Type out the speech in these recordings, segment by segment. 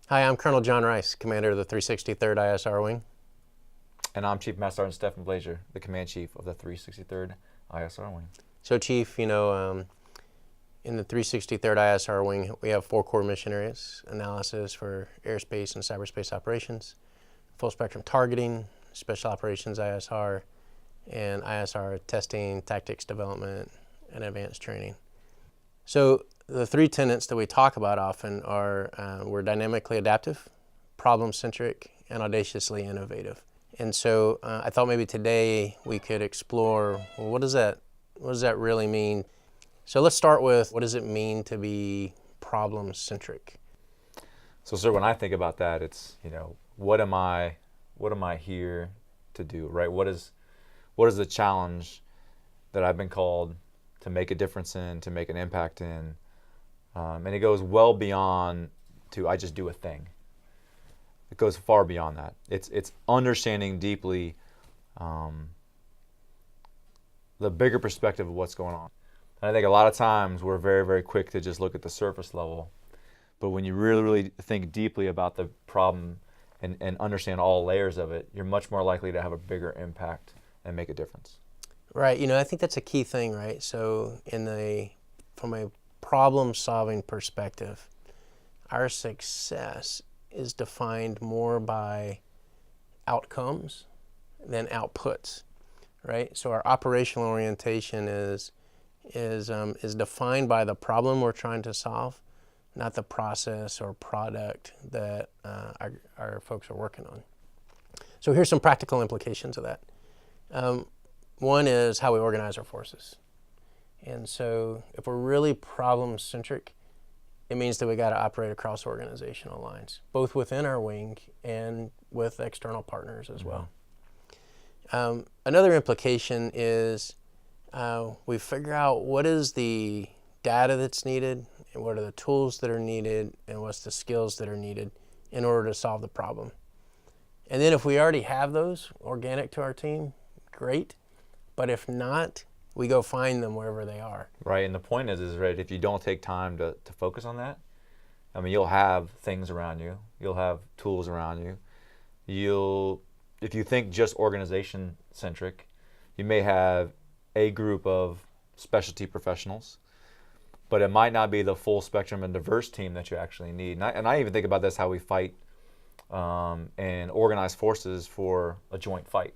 Hi, I'm Colonel John Rice, Commander of the 363rd ISR Wing. And I'm Chief Master Sergeant Stephen Blazier, the Command Chief of the 363rd ISR Wing. So, Chief, in the 363rd ISR Wing, we have 4 core mission areas: analysis for airspace and cyberspace operations, full spectrum targeting, special operations ISR, and ISR testing, tactics development, and advanced training. So the 3 tenets that we talk about often are we're dynamically adaptive, problem-centric, and audaciously innovative. And so I thought maybe today we could explore, well, what does that really mean? So let's start with, what does it mean to be problem-centric? So, sir, when I think about that, it's, what am I here to do, right? What is the challenge that I've been called to make a difference in, to make an impact in? And it goes well beyond to I just do a thing. It goes far beyond that. It's understanding deeply the bigger perspective of what's going on. And I think a lot of times we're very, very quick to just look at the surface level. But when you really, really think deeply about the problem and understand all layers of it, you're much more likely to have a bigger impact and make a difference. Right, I think that's a key thing, right? So from a problem-solving perspective, our success is defined more by outcomes than outputs, right? So our operational orientation is defined by the problem we're trying to solve, not the process or product that our folks are working on. So here's some practical implications of that. One is how we organize our forces. And so if we're really problem-centric, it means that we got to operate across organizational lines, both within our wing and with external partners as well. Another implication is we figure out what is the data that's needed, and what are the tools that are needed, and what's the skills that are needed in order to solve the problem. And then if we already have those organic to our team, great. But if not, we go find them wherever they are. Right, and the point is right, if you don't take time to focus on that, I mean, you'll have things around you, you'll have tools around you. If you think just organization-centric, you may have a group of specialty professionals, but it might not be the full spectrum and diverse team that you actually need. And I even think about this, how we fight and organize forces for a joint fight.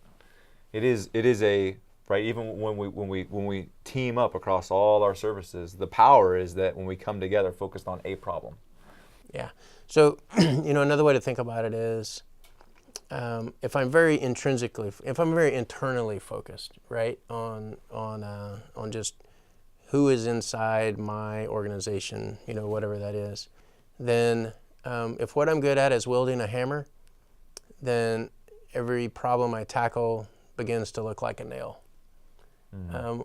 It is a right. Even when we team up across all our services, the power is that when we come together, focused on a problem. Yeah. So another way to think about it is if I'm very internally focused, right, on just who is inside my organization, whatever that is, then if what I'm good at is wielding a hammer, then every problem I tackle begins to look like a nail.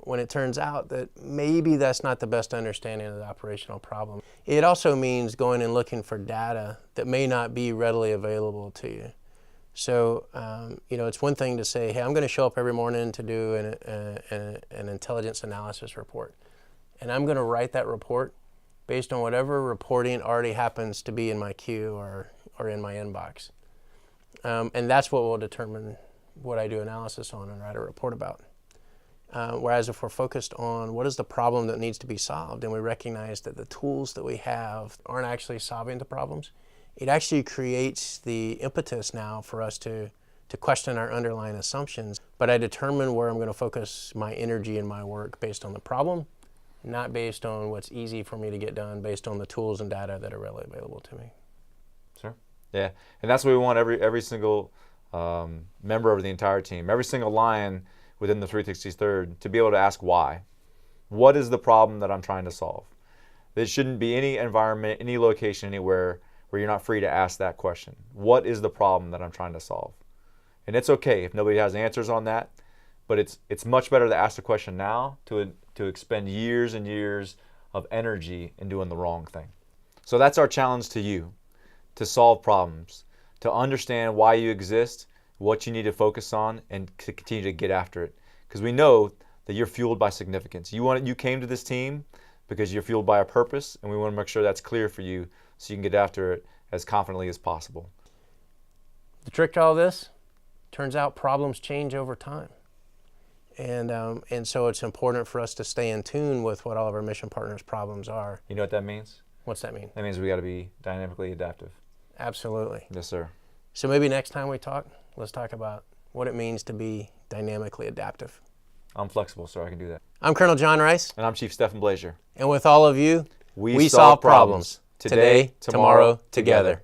When it turns out that maybe that's not the best understanding of the operational problem. It also means going and looking for data that may not be readily available to you. So, it's one thing to say, hey, I'm going to show up every morning to do an intelligence analysis report. And I'm going to write that report based on whatever reporting already happens to be in my queue or in my inbox. And that's what will determine what I do analysis on and write a report about. Whereas if we're focused on what is the problem that needs to be solved, and we recognize that the tools that we have aren't actually solving the problems, it actually creates the impetus now for us to question our underlying assumptions. But I determine where I'm going to focus my energy and my work based on the problem, not based on what's easy for me to get done, based on the tools and data that are readily available to me. Sure. Yeah, and that's what we want every single member of the entire team, every single line within the 363rd to be able to ask why. What is the problem that I'm trying to solve? There shouldn't be any environment, any location, anywhere where you're not free to ask that question. What is the problem that I'm trying to solve? And it's okay if nobody has answers on that, but it's much better to ask the question now to expend years and years of energy in doing the wrong thing. So that's our challenge to you, to solve problems, to understand why you exist, what you need to focus on, and to continue to get after it. Because we know that you're fueled by significance. You came to this team because you're fueled by a purpose, and we want to make sure that's clear for you so you can get after it as confidently as possible. The trick to all this, turns out problems change over time. And so it's important for us to stay in tune with what all of our mission partners' problems are. You know what that means? What's that mean? That means we got to be dynamically adaptive. Absolutely. Yes, sir. So maybe next time we talk, let's talk about what it means to be dynamically adaptive. I'm flexible, so I can do that. I'm Colonel John Rice. And I'm Chief Stephen Blazier. And with all of you, we solve problems today, tomorrow, together.